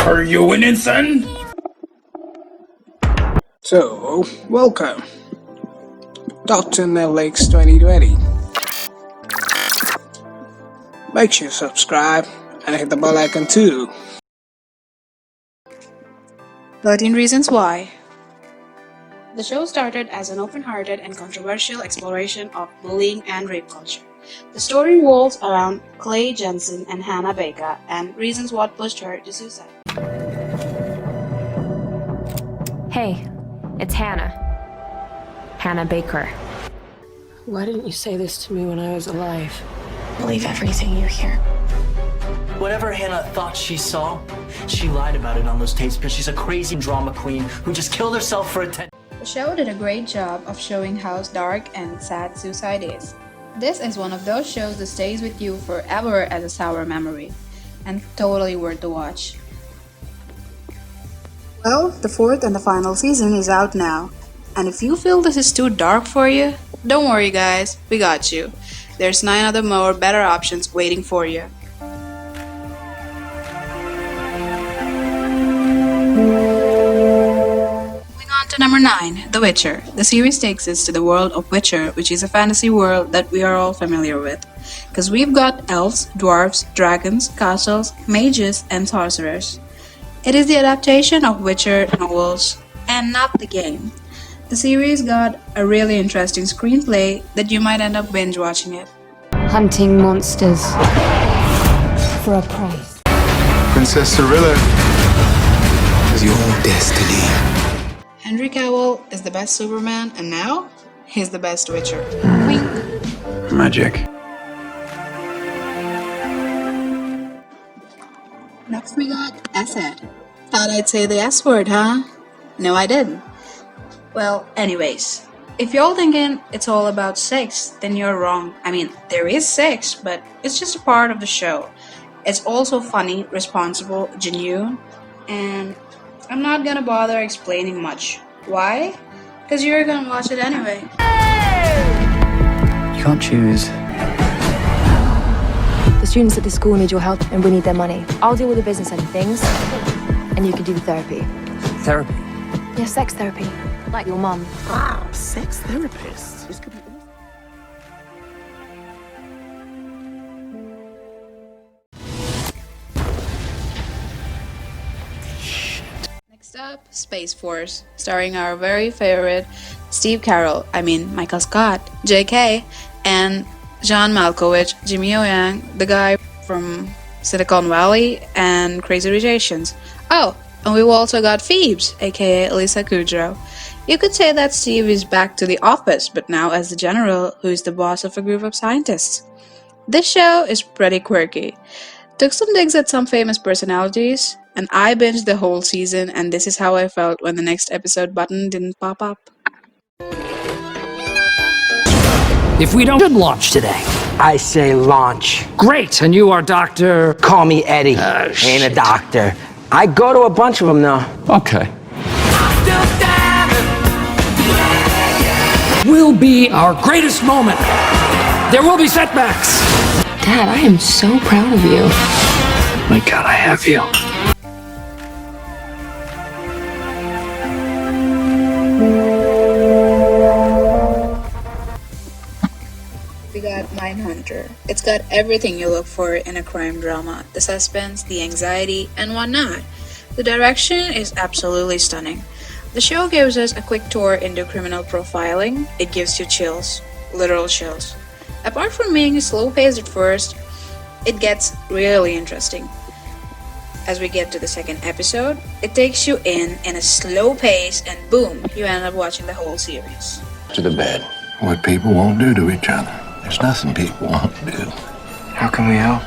Are you winning, son? So, welcome. Dr. Netflix 2020. Make sure you subscribe and hit the bell icon too. 13 Reasons Why. The show started as an open-hearted and controversial exploration of bullying and rape culture. The story revolves around Clay Jensen and Hannah Baker and reasons what pushed her to suicide. Hey, it's Hannah. Hannah Baker. Why didn't you say this to me when I was alive? Believe everything you hear. Whatever Hannah thought she saw, she lied about it on those tapes because she's a crazy drama queen who just killed herself for attention. The show did a great job of showing how dark and sad suicide is. This is one of those shows that stays with you forever as a sour memory, and totally worth the watch. Well, the fourth and the final season is out now, and if you feel this is too dark for you, don't worry guys, we got you. There's 9 other more better options waiting for you. Moving on to number 9, The Witcher. The series takes us to the world of Witcher, which is a fantasy world that we are all familiar with. Because we've got elves, dwarves, dragons, castles, mages, and sorcerers. It is the adaptation of Witcher novels, and not the game. The series got a really interesting screenplay that you might end up binge watching it. Hunting monsters for a price. Princess Cirilla is your destiny. Henry Cavill is the best Superman, and now he's the best Witcher. Magic. Next we got Asset. Thought I'd say the S word, huh? No, I didn't. Well, anyways, if you're all thinking it's all about sex, then you're wrong. I mean, there is sex, but it's just a part of the show. It's also funny, responsible, genuine, and I'm not gonna bother explaining much. Why? Because you're gonna watch it anyway. You can't choose. The students at the school need your help and we need their money. I'll deal with the business end of things, and you can do the therapy. Therapy. Yeah, sex therapy. Like your mum. Sex therapist. This could be awesome. Next up, Space Force, starring our very favorite Steve Carell, Michael Scott, JK, and John Malkovich, Jimmy O Yang, the guy from Silicon Valley and Crazy Rich Asians. Oh, and we've also got Phoebes, aka Lisa Kudrow. You could say that Steve is back to the office, but now as the general who is the boss of a group of scientists. This show is pretty quirky. Took some digs at some famous personalities, and I binged the whole season, and this is how I felt when the next episode button didn't pop up. If we don't launch today. I say launch. Great, and you are Dr. Call me Eddie. Ain't a doctor. I go to a bunch of them now. Okay. Will be our greatest moment. There will be setbacks. Dad, I am so proud of you. My God, I have you. We got Mindhunter. It's got everything you look for in a crime drama. The suspense, the anxiety, and whatnot. The direction is absolutely stunning. The show gives us a quick tour into criminal profiling. It gives you chills. Literal chills. Apart from being slow-paced at first, it gets really interesting. As we get to the second episode, it takes you in a slow pace and boom, you end up watching the whole series. To the bed. What people won't do to each other. There's nothing people won't do. How can we help?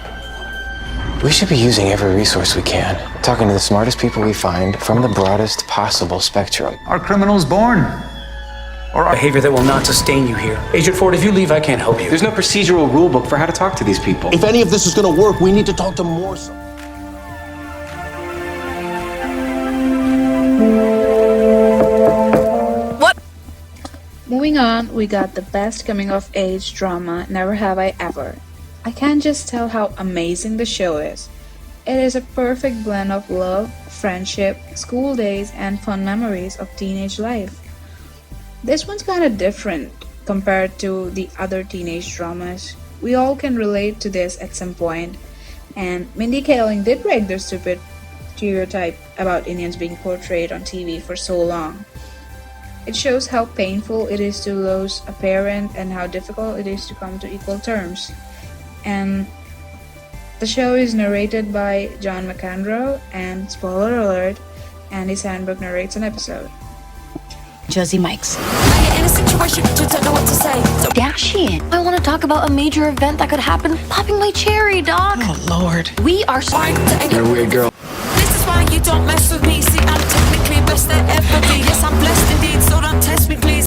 We should be using every resource we can. Talking to the smartest people we find from the broadest possible spectrum. Are criminals born? Or are Behavior that will not sustain you here. Agent Ford, if you leave, I can't help you. There's no procedural rule book for how to talk to these people. If any of this is gonna work, we need to talk to more. Moving on, we got the best coming-of-age drama, Never Have I Ever. I can't just tell how amazing the show is. It is a perfect blend of love, friendship, school days, and fun memories of teenage life. This one's kind of different compared to the other teenage dramas. We all can relate to this at some point, and Mindy Kaling did break the stupid stereotype about Indians being portrayed on TV for so long. It shows how painful it is to lose a parent and how difficult it is to come to equal terms. And the show is narrated by John McEnroe, and spoiler alert, Andy Sandberg narrates an episode. Josie Mikes. In a situation, you don't know what to say. Dashing. I want to talk about a major event that could happen. Popping my cherry, Doc. Oh, Lord. We are Fine to any- You're a weird girl. This is why you don't mess with me. See, I'm technically best there ever be. Yes, I'm blessed indeed, so don't test me, please.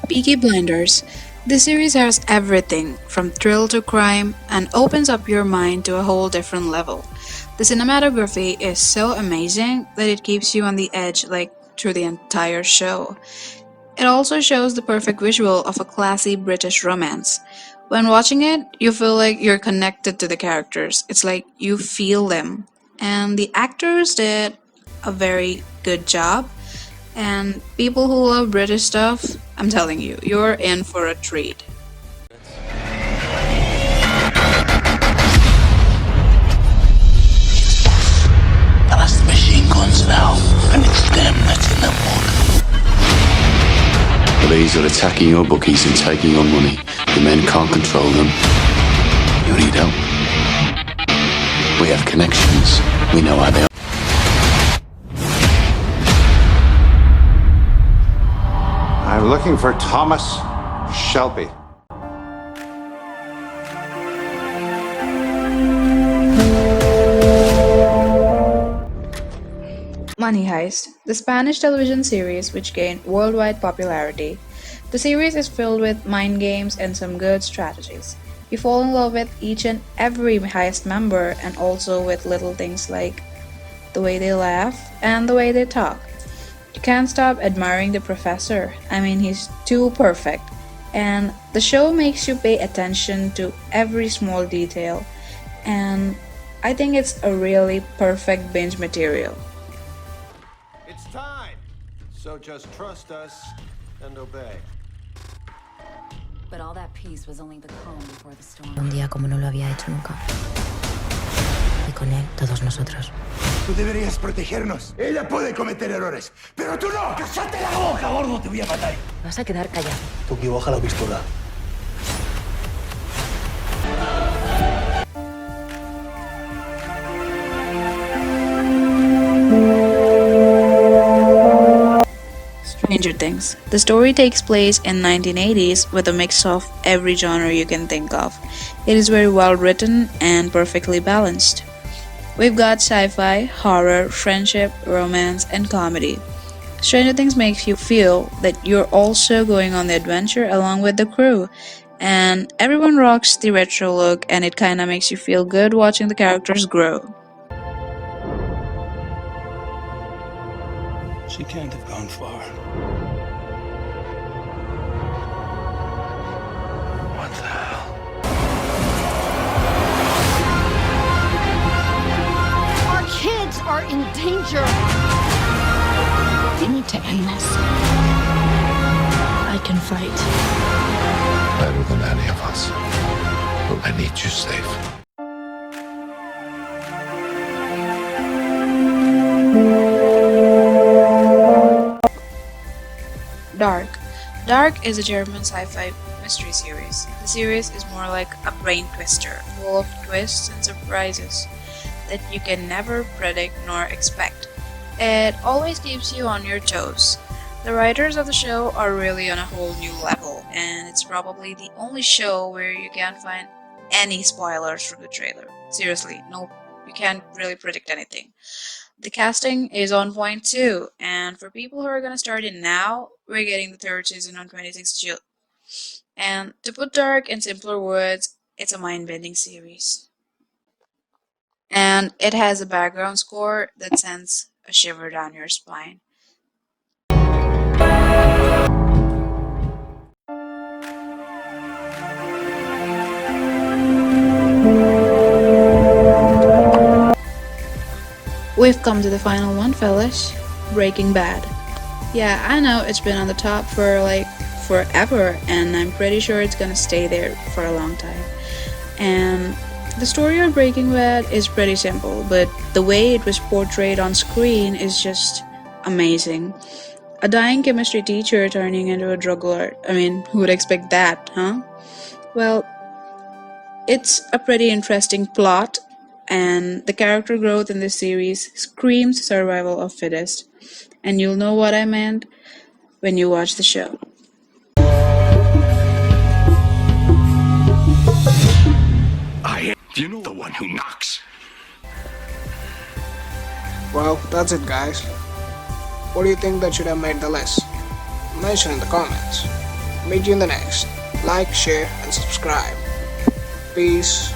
Peaky Blinders. This series has everything from thrill to crime and opens up your mind to a whole different level. The cinematography is so amazing that it keeps you on the edge like through the entire show. It also shows the perfect visual of a classy British romance. When watching it, you feel like you're connected to the characters. It's like you feel them. And the actors did a very good job. And people who love British stuff, I'm telling you, you're in for a treat. That's the machine guns now, and it's them that's in the water. These are attacking your bookies and taking your money. The men can't control them. You need help. We have connections. We know how they are. I'm looking for Thomas Shelby. Money Heist, the Spanish television series which gained worldwide popularity. The series is filled with mind games and some good strategies. You fall in love with each and every Heist member and also with little things like the way they laugh and the way they talk. You can't stop admiring the professor. I mean, he's too perfect. And the show makes you pay attention to every small detail. And I think it's a really perfect binge material. It's time. So just trust us and obey. But all that peace was only the calm before the storm. Un día como no lo había hecho nunca. Y con él, todos nosotros. Tú deberías protegernos. Ella puede cometer errores, pero tú no. ¡Cállate la boca, gordo! Te voy a matar. Vas a quedar callado. Tú aquí baja la pistola. Stranger Things. The story takes place in 1980s with a mix of every genre you can think of. It is very well written and perfectly balanced. We've got sci-fi, horror, friendship, romance, and comedy. Stranger Things makes you feel that you're also going on the adventure along with the crew. And everyone rocks the retro look and it kinda makes you feel good watching the characters grow. She can't have gone far. What the hell? Our kids are in danger. We need to end this. I can fight. Better than any of us. But I need you safe. Dark. Dark is a German sci-fi mystery series. The series is more like a brain twister, full of twists and surprises that you can never predict nor expect. It always keeps you on your toes. The writers of the show are really on a whole new level, and it's probably the only show where you can't find any spoilers from the trailer. Seriously, no, you can't really predict anything. The casting is on point too, and for people who are gonna start it now, we're getting the third season on 26th June. And to put Dark in simpler words, it's a mind-bending series. And it has a background score that sends a shiver down your spine. We've come to the final one, fellas. Breaking Bad. Yeah, I know it's been on the top for like forever, and I'm pretty sure it's gonna stay there for a long time. And the story of Breaking Bad is pretty simple, but the way it was portrayed on screen is just amazing. A dying chemistry teacher turning into a drug lord. I mean, who would expect that, huh? Well, it's a pretty interesting plot, and the character growth in this series screams survival of fittest. And you'll know what I meant when you watch the show. You know the one who knocks. Well, that's it, guys. What do you think that should have made the list? Mention in the comments. Meet you in the next. Like, share, and subscribe. Peace.